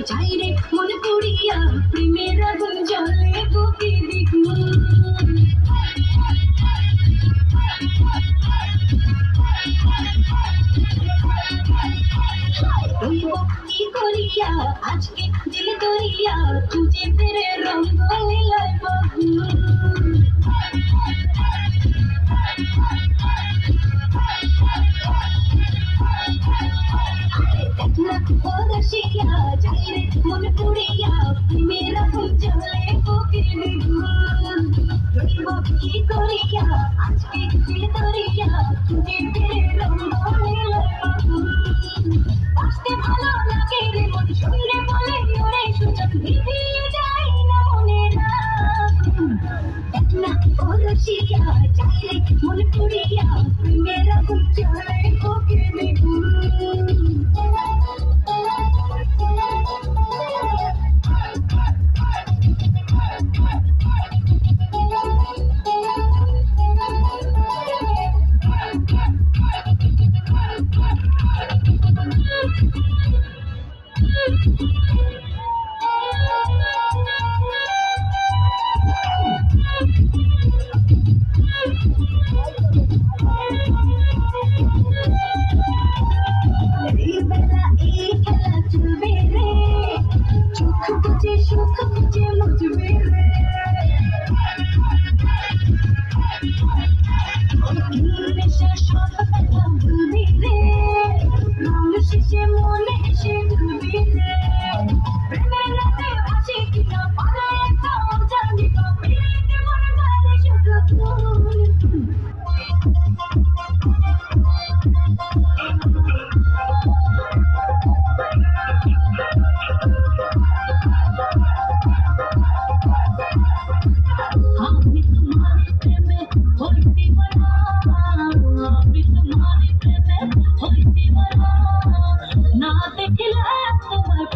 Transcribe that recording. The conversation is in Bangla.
যাইরে মন পুড়িয়া প্রেমের আগুন জ্বলে বুকে দেখু কি করিয়া আজকে দিল দরিয়া তুঝে তেরে রঙ্গ লীলায় বাবু রসিয়া যাইরে মন পুড়িয়া মেরা জ্বলে বুকে দেখু কি করিয়া আজকে দিল দরিয়া তুঝে তেরে রঙ্গ লীলায় বাবু আসতে ভালো লাগে রে মন শুনলে বলে ওরে সুযোগ ভিড়িয়ে যায় না মনে না ও রসিয়া যাইরে মন পুড়িয়া মেরা জ্বলে বুকে দেখু সুখ খুঁজে মুজবে নেশা সব কথা ভুলবি রে রং শেষে মনে এসে ভুলবি রে প্রেমের রাতে আসে কিনা পারে একটা জানি তো পেতে মনে ধরে শুধু না দেখলে তোমার